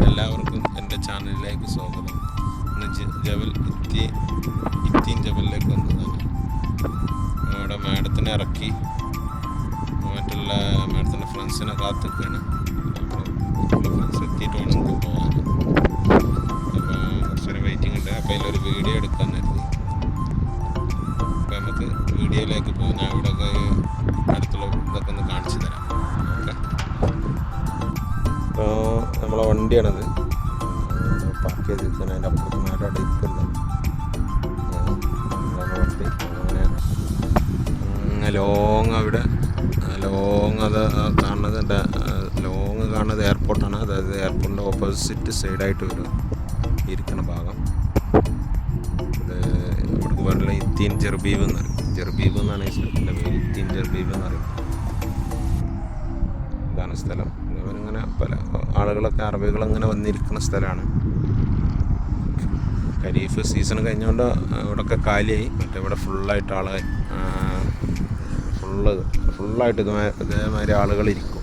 എല്ലാവർക്കും എൻ്റെ ചാനലിലേക്ക് സ്വാഗതം. ഇന്ന് ഇത്തീൻ ജബലിലേക്ക് വന്നതാണ്. അവിടെ മാഡത്തിനെ ഇറക്കി മറ്റുള്ള മാഡത്തിൻ്റെ ഫ്രണ്ട്സിനെ കാത്തിരിക്കുകയാണ്. അപ്പോൾ ഫ്രണ്ട്സ് എത്തിയിട്ട് വേണം നമുക്ക് പോകാൻ. അപ്പോൾ കുറച്ചൊരു വെയിറ്റിംഗ് ഉണ്ട്. അപ്പോൾ അതിലൊരു വീഡിയോ എടുക്കാൻ കരുതി. അപ്പോൾ നമുക്ക് വീഡിയോയിലേക്ക് പോകാം. ഞാൻ ഇവിടെയൊക്കെ അടുത്തുള്ള ഇതൊക്കെ ഒന്ന് കാണിച്ചു തരാം. ഓക്കെ, അപ്പോൾ നമ്മളെ വണ്ടിയാണത് പാർക്ക് ചെയ്തിരിക്കുന്നത്. അതിൻ്റെ അപ്പുറത്ത് നേരെ അവിടെ ഇരിക്കുന്നത് വണ്ടി. അങ്ങനെ ലോങ് അവിടെ അത് കാണുന്നത് ലോങ് കാണുന്നത് എയർപോർട്ടാണ്. അതായത് എയർപോർട്ടിൻ്റെ ഓപ്പോസിറ്റ് സൈഡായിട്ട് വരും ഇരിക്കുന്ന ഭാഗം. ഇത് ഇവിടേക്ക് പറഞ്ഞ ഇത്തീൻ ജർബീബ് എന്ന് പറയും. ജർബീബ് എന്നാണ് ഈ സ്ഥലത്തിൻ്റെ പേര്. ഇത്തീൻ ജർബീബ് എന്ന് പറയും. ഇതാണ് സ്ഥലം. ഇവരിങ്ങനെ പല ആളുകളൊക്കെ അറബികളങ്ങനെ വന്നിരിക്കുന്ന സ്ഥലമാണ്. ഖരീഫ് സീസൺ കഴിഞ്ഞുകൊണ്ട് ഇവിടെയൊക്കെ കാലിയായി. മറ്റേ ഇവിടെ ഫുള്ളായിട്ട് ഫുള്ളായിട്ട് ഇതേമാതിരി ആളുകളിരിക്കും.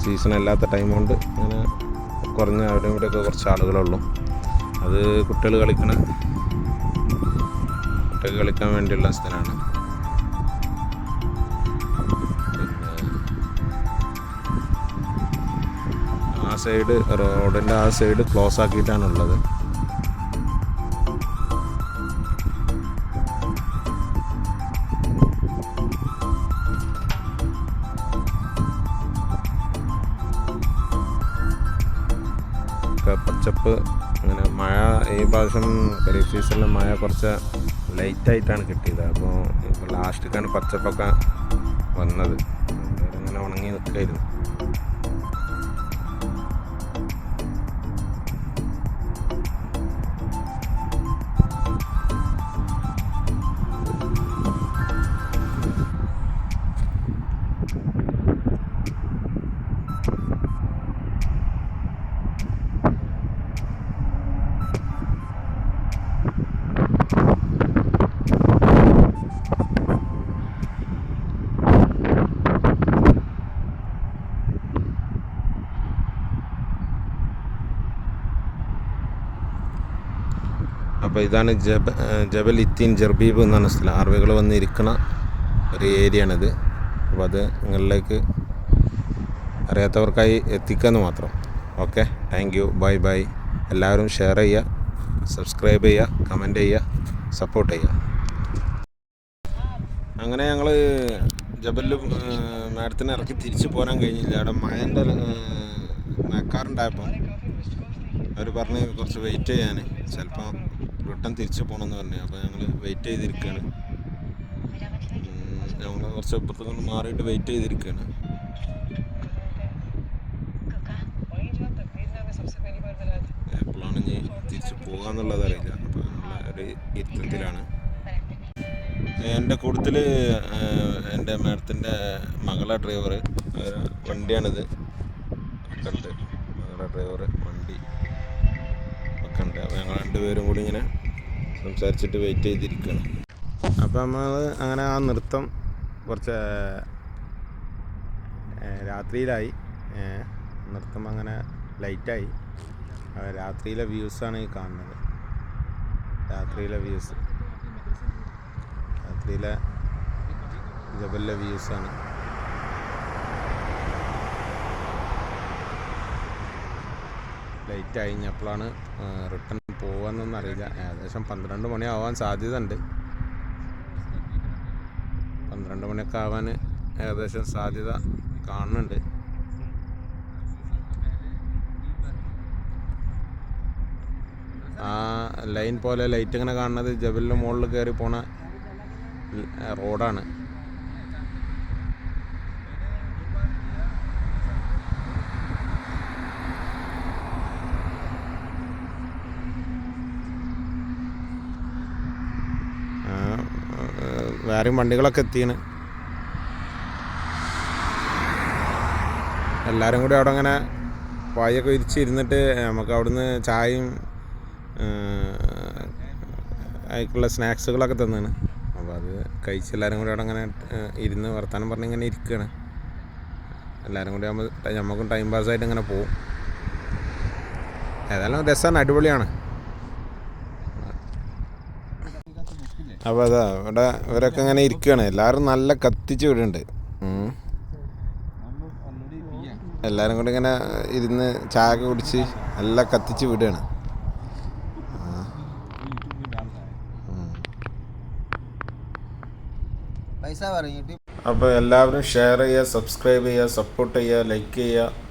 സീസൺ അല്ലാത്ത ടൈം കൊണ്ട് ഇങ്ങനെ കുറഞ്ഞ അവിടെ ഇവിടെയൊക്കെ കുറച്ച് ആളുകളുള്ളൂ. അത് കുട്ടികൾ കളിക്കാൻ വേണ്ടിയുള്ള സ്ഥലമാണ്. ആ സൈഡ് റോഡിൻ്റെ ആ സൈഡ് ക്ലോസ് ആക്കിയിട്ടാണുള്ളത്. പച്ചപ്പ് അങ്ങനെ മഴ ഈ പ്രാവശ്യം ഖരീഫ് സീസണിൽ മഴ കുറച്ച് ലൈറ്റായിട്ടാണ് കിട്ടിയത്. അപ്പോൾ ഇപ്പോൾ ലാസ്റ്റിക്കാണ് പച്ചപ്പൊക്കെ വന്നത്. അങ്ങനെ ഉണങ്ങി നിൽക്കുകയായിരുന്നു. അപ്പോൾ ഇതാണ് ജബൽ ഇത്തീൻ ജർബീബ് എന്നാണ് സ്ഥലം. അറബികൾ വന്നിരിക്കുന്ന ഒരു ഏരിയയാണിത്. അപ്പോൾ അത് നിങ്ങളിലേക്ക് അറിയാത്തവർക്കായി എത്തിക്കാമെന്ന് മാത്രം. Okay, thank you, bye. എല്ലാവരും ഷെയർ ചെയ്യുക, സബ്സ്ക്രൈബ് ചെയ്യുക, കമൻറ്റ് ചെയ്യുക, സപ്പോർട്ട് ചെയ്യുക. അങ്ങനെ ഞങ്ങൾ ജബലിൽ മാഡത്തിനെ ഇറക്കി തിരിച്ചു പോരാൻ കഴിഞ്ഞില്ല. അവിടെ മഴക്കാറുണ്ടായപ്പോൾ അവർ പറഞ്ഞ് കുറച്ച് വെയിറ്റ് ചെയ്യാൻ, ചിലപ്പോൾ റിട്ടേൺ തിരിച്ചു പോകണമെന്ന് പറഞ്ഞു. അപ്പോൾ ഞങ്ങൾ വെയിറ്റ് ചെയ്തിരിക്കുകയാണ്. ഞങ്ങൾ കുറച്ച് അപ്പുറത്ത് കൊണ്ട് മാറിയിട്ട് വെയിറ്റ് ചെയ്തിരിക്കുകയാണ്. എപ്പോഴാണ് ഇനി തിരിച്ച് പോകാമെന്നുള്ളത് അറിയില്ല. അപ്പോൾ ഞങ്ങൾ ഒരു ഇരുത്തത്തിലാണ്. എൻ്റെ കൂട്ടത്തിൽ എൻ്റെ മാഡത്തിൻ്റെ മകളെ ഡ്രൈവർ വണ്ടിയാണിത് ഒക്കെ ഉണ്ട്. മകളെ ഡ്രൈവർ വണ്ടി ഒക്കെ ഉണ്ട്. അപ്പോൾ ഞങ്ങൾ രണ്ടുപേരും കൂടി ഇങ്ങനെ സംസാരിച്ചിട്ട് വെയിറ്റ് ചെയ്തിരിക്കുകയാണ്. അപ്പോൾ നമ്മൾ അങ്ങനെ ആ നൃത്തം കുറച്ച് രാത്രിയിലായി. നൃത്തം അങ്ങനെ ലൈറ്റായി. രാത്രിയിലെ വ്യൂസാണ് ഈ കാണുന്നത്. രാത്രിയിലെ ജബലിലെ വ്യൂസാണ്. ലൈറ്റ് കഴിഞ്ഞപ്പോഴാണ് റിട്ടേൺ പോകാമെന്നൊന്നും അറിയില്ല. ഏകദേശം 12 മണിയാവാൻ സാധ്യത ഉണ്ട്. 12 മണിയൊക്കെ ആവാൻ ഏകദേശം സാധ്യത കാണുന്നുണ്ട്. ആ ലൈൻ പോലെ ലൈറ്റ് ഇങ്ങനെ കാണുന്നത് ജബലിൻ്റെ മുകളിൽ കയറി പോണ റോഡാണ്. വേറെയും വണ്ടികളൊക്കെ എത്തിയാണ്. എല്ലാവരും കൂടി അവിടെ അങ്ങനെ പായൊക്കെ വിരിച്ചിരുന്നിട്ട് നമുക്ക് അവിടുന്ന് ചായയും അതിലേക്കുള്ള സ്നാക്സുകളൊക്കെ തന്നാണ്. അപ്പോൾ അത് കഴിച്ച് എല്ലാവരും കൂടി അവിടെ അങ്ങനെ ഇരുന്ന് വർത്താനം പറഞ്ഞ് ഇങ്ങനെ ഇരിക്കുകയാണ്. എല്ലാവരും കൂടി ആകുമ്പോൾ നമുക്കും ടൈം പാസ്സായിട്ട് ഇങ്ങനെ പോവും. ഏതായാലും രസമാണ്, അടിപൊളിയാണ്. അപ്പോൾ അതാ ഇവിടെ ഇവരൊക്കെ ഇങ്ങനെ ഇരിക്കുകയാണ്. എല്ലാവരും നല്ല കത്തിച്ച് വിടുന്നുണ്ട്. എല്ലാവരും കൂടി ഇങ്ങനെ ഇരുന്ന് ചായ ഒക്കെ കുടിച്ച് നല്ല കത്തിച്ച് വിടുകയാണ്. അപ്പോൾ എല്ലാവരും ഷെയർ ചെയ്യുക, സബ്സ്ക്രൈബ് ചെയ്യുക, സപ്പോർട്ട് ചെയ്യുക, ലൈക്ക് ചെയ്യുക.